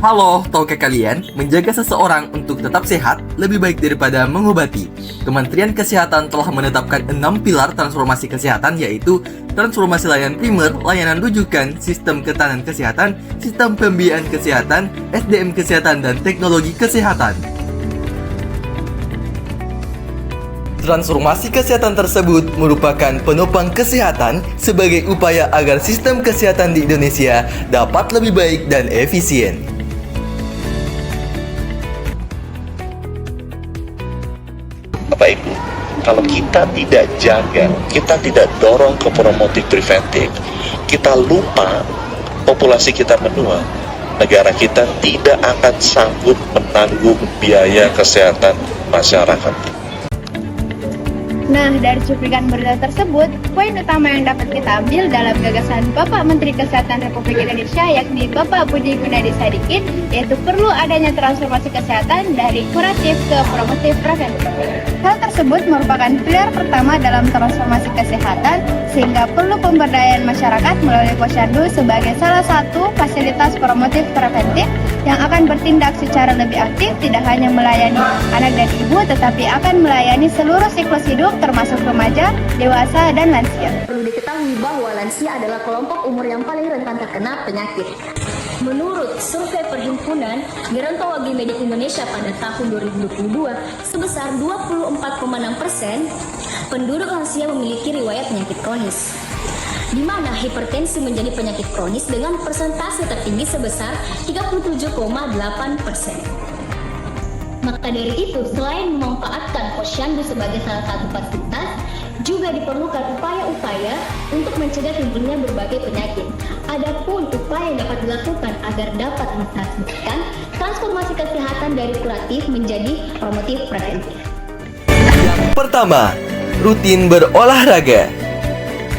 Halo, tahukah kalian, menjaga seseorang untuk tetap sehat lebih baik daripada mengobati? Kementerian Kesehatan telah menetapkan 6 pilar transformasi kesehatan, yaitu transformasi layanan primer, layanan rujukan, sistem ketahanan kesehatan, sistem pembiayaan kesehatan, SDM kesehatan, dan teknologi kesehatan. Transformasi kesehatan tersebut merupakan penopang kesehatan sebagai upaya agar sistem kesehatan di Indonesia dapat lebih baik dan efisien. Bapak Ibu, kalau kita tidak jaga, kita tidak dorong ke promotif preventif, kita lupa populasi kita menua, negara kita tidak akan sanggup menanggung biaya kesehatan masyarakat. Nah, dari cuplikan berita tersebut, poin utama yang dapat kita ambil dalam gagasan Bapak Menteri Kesehatan Republik Indonesia, yakni Bapak Budi Gunadi Sadikin, yaitu perlu adanya transformasi kesehatan dari kuratif ke promotif preventif. Hal tersebut merupakan pilar pertama dalam transformasi kesehatan, sehingga perlu pemberdayaan masyarakat melalui Posyandu sebagai salah satu fasilitas promotif preventif yang akan bertindak secara lebih aktif, tidak hanya melayani anak dan ibu, tetapi akan melayani seluruh siklus hidup, termasuk remaja, dewasa, dan lansia. Perlu diketahui bahwa lansia adalah kelompok umur yang paling rentan terkena penyakit. Menurut survei Perhimpunan Gerontologi Medik Indonesia pada tahun 2022, sebesar 24,6% penduduk lansia memiliki riwayat penyakit kronis, di mana hipertensi menjadi penyakit kronis dengan persentase tertinggi sebesar 37,8%. Maka dari itu, selain memanfaatkan Posyandu sebagai salah satu fasilitas, juga diperlukan upaya-upaya untuk mencegah timbulnya berbagai penyakit. Adapun upaya yang dapat dilakukan agar dapat mentransmisikan transformasi kesehatan dari kuratif menjadi promotif preventif. Yang pertama, rutin berolahraga.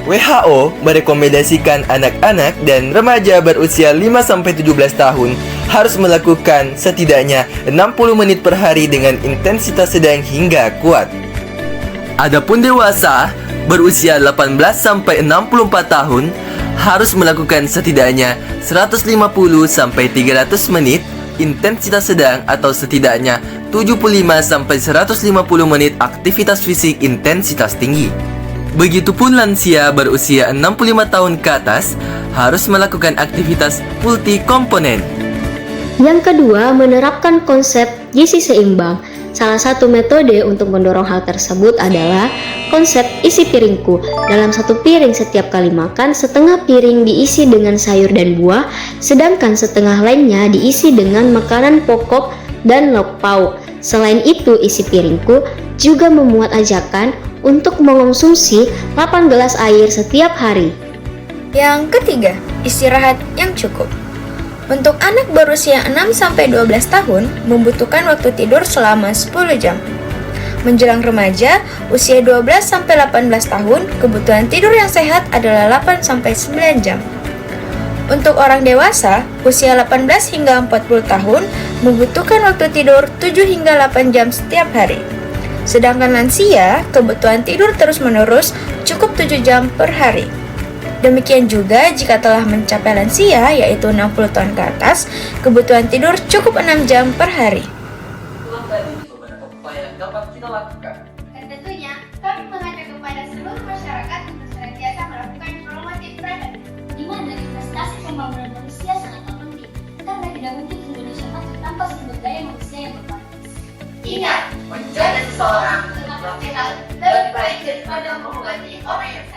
WHO merekomendasikan anak-anak dan remaja berusia 5-17 tahun harus melakukan setidaknya 60 menit per hari dengan intensitas sedang hingga kuat. Adapun dewasa berusia 18-64 tahun harus melakukan setidaknya 150-300 menit intensitas sedang atau setidaknya 75-150 menit aktivitas fisik intensitas tinggi. Begitupun lansia berusia 65 tahun ke atas harus melakukan aktivitas multi komponen. Yang kedua, menerapkan konsep gizi seimbang. Salah satu metode untuk mendorong hal tersebut adalah konsep isi piringku. Dalam satu piring setiap kali makan, setengah piring diisi dengan sayur dan buah, sedangkan setengah lainnya diisi dengan makanan pokok dan lauk pauk. Selain itu, isi piringku juga memuat ajakan untuk mengonsumsi 8 gelas air setiap hari. Yang ketiga, istirahat yang cukup. Untuk anak berusia 6-12 tahun membutuhkan waktu tidur selama 10 jam. Menjelang remaja, usia 12-18 tahun, kebutuhan tidur yang sehat adalah 8-9 jam. Untuk orang dewasa, usia 18 hingga 40 tahun membutuhkan waktu tidur 7 hingga 8 jam setiap hari. Sedangkan lansia, kebutuhan tidur terus-menerus cukup 7 jam per hari. Demikian juga jika telah mencapai lansia, yaitu 60 tahun ke atas, kebutuhan tidur cukup 6 jam per hari. Dan tentunya, kami mengajak kepada seluruh masyarakat untuk senantiasa melakukan promotif preventif, di mana investasi pembangunan manusia sangat penting, karena tidak mungkin Indonesia maju tanpa sumber daya manusia yang berkualitas. Ingat, menjaga seseorang untuk sehat lebih baik daripada mengobati orang yang sakit.